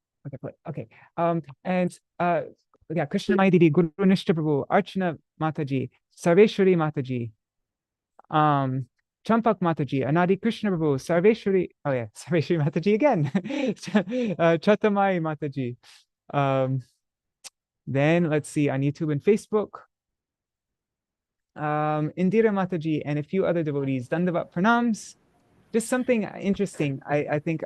Okay. And yeah, Krishna Mai Didi, Guru Nishta Prabhu, Archana Mataji, Sarveshwari Mataji, Champak Mataji, Anadi Krishna Prabhu, Sarveshwari, oh yeah, Sarveshwari Mataji again, Chatamai Mataji. Then let's see on YouTube and Facebook, Indira Mataji and a few other devotees, Dandavat Pranams. Just something interesting, I think,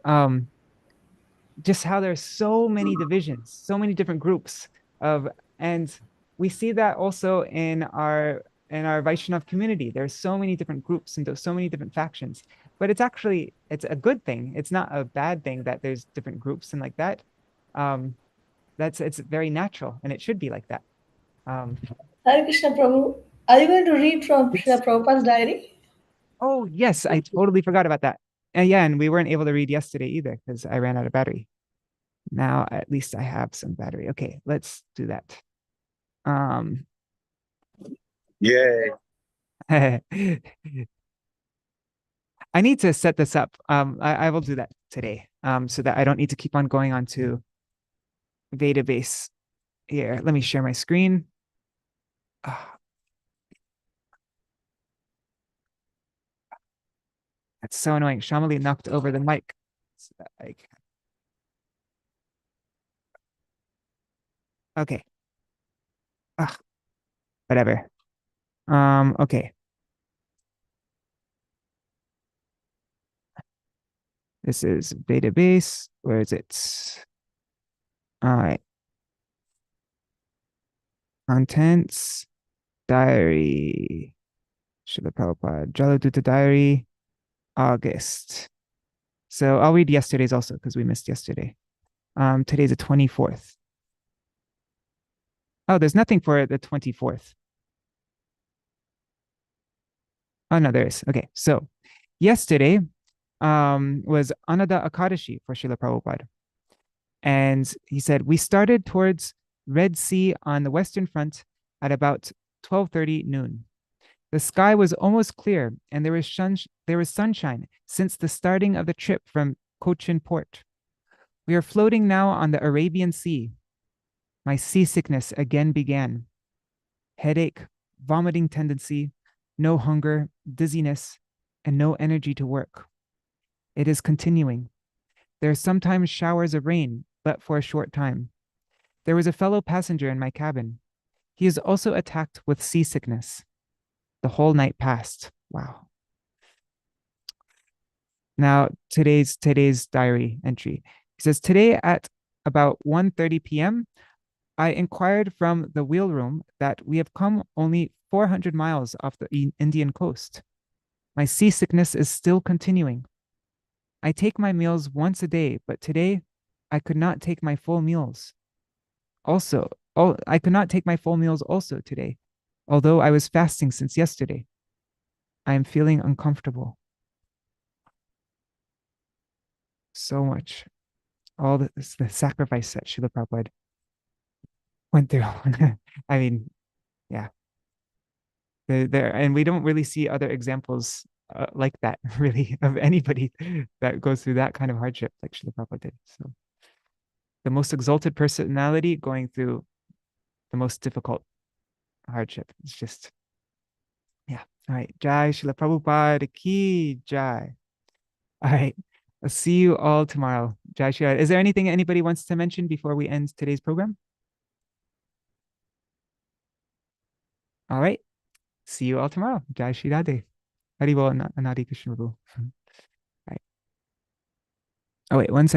just how there's so many divisions, so many different groups of, and we see that also in our Vaishnav community. There's so many different groups and so many different factions, but it's a good thing. It's not a bad thing that there's different groups and like that. It's very natural and it should be like that. Hare Krishna Prabhu, are you going to read from Srila Prabhupada's diary? Oh yes, I totally forgot about that. And yeah, and we weren't able to read yesterday either because I ran out of battery. Now at least I have some battery. Okay, let's do that. Yay. I need to set this up. I will do that today. So that I don't need to keep on going on to database here. Let me share my screen. That's so annoying. Shamali knocked over the mic. So that okay. Whatever. Okay. This is database. Where is it? All right. Contents. Diary. Śrīla Prabhupada. Jaladuta diary. August. So I'll read yesterday's also because we missed yesterday. Today's the 24th. Oh, there's nothing for the 24th. Oh, no, there is. Okay, so yesterday was Anada Akadashi for Śrīla Prabhupada. And he said, we started towards Red Sea on the Western Front at about 12:30 noon. The sky was almost clear and there was sunshine since the starting of the trip from Cochin Port. We are floating now on the Arabian Sea. My seasickness again began. Headache, vomiting tendency, no hunger, dizziness, and no energy to work. It is continuing. There are sometimes showers of rain, but for a short time. There was a fellow passenger in my cabin. He is also attacked with seasickness. The whole night passed. Wow. Now, today's diary entry. He says, today at about 1:30 p.m., I inquired from the wheelroom that we have come only 400 miles off the Indian coast. My seasickness is still continuing. I take my meals once a day, but today I could not take my full meals. I could not take my full meals also today, although I was fasting since yesterday. I am feeling uncomfortable. So much. All the sacrifice that Śrīla Prabhupada went through. I mean, yeah. And we don't really see other examples like that, really, of anybody that goes through that kind of hardship like Śrīla Prabhupada did. So the most exalted personality going through the most difficult hardship. It's just, yeah. All right. Jai Śrīla Prabhupada ki jai. All right. I'll see you all tomorrow. Jai Śrī Rādhā. Is there anything anybody wants to mention before we end today's program? All right. See you all tomorrow. Jai Śrī Rādhā. Hari Bol Anadi Krishna Prabhu. Right. Oh, wait, 1 second.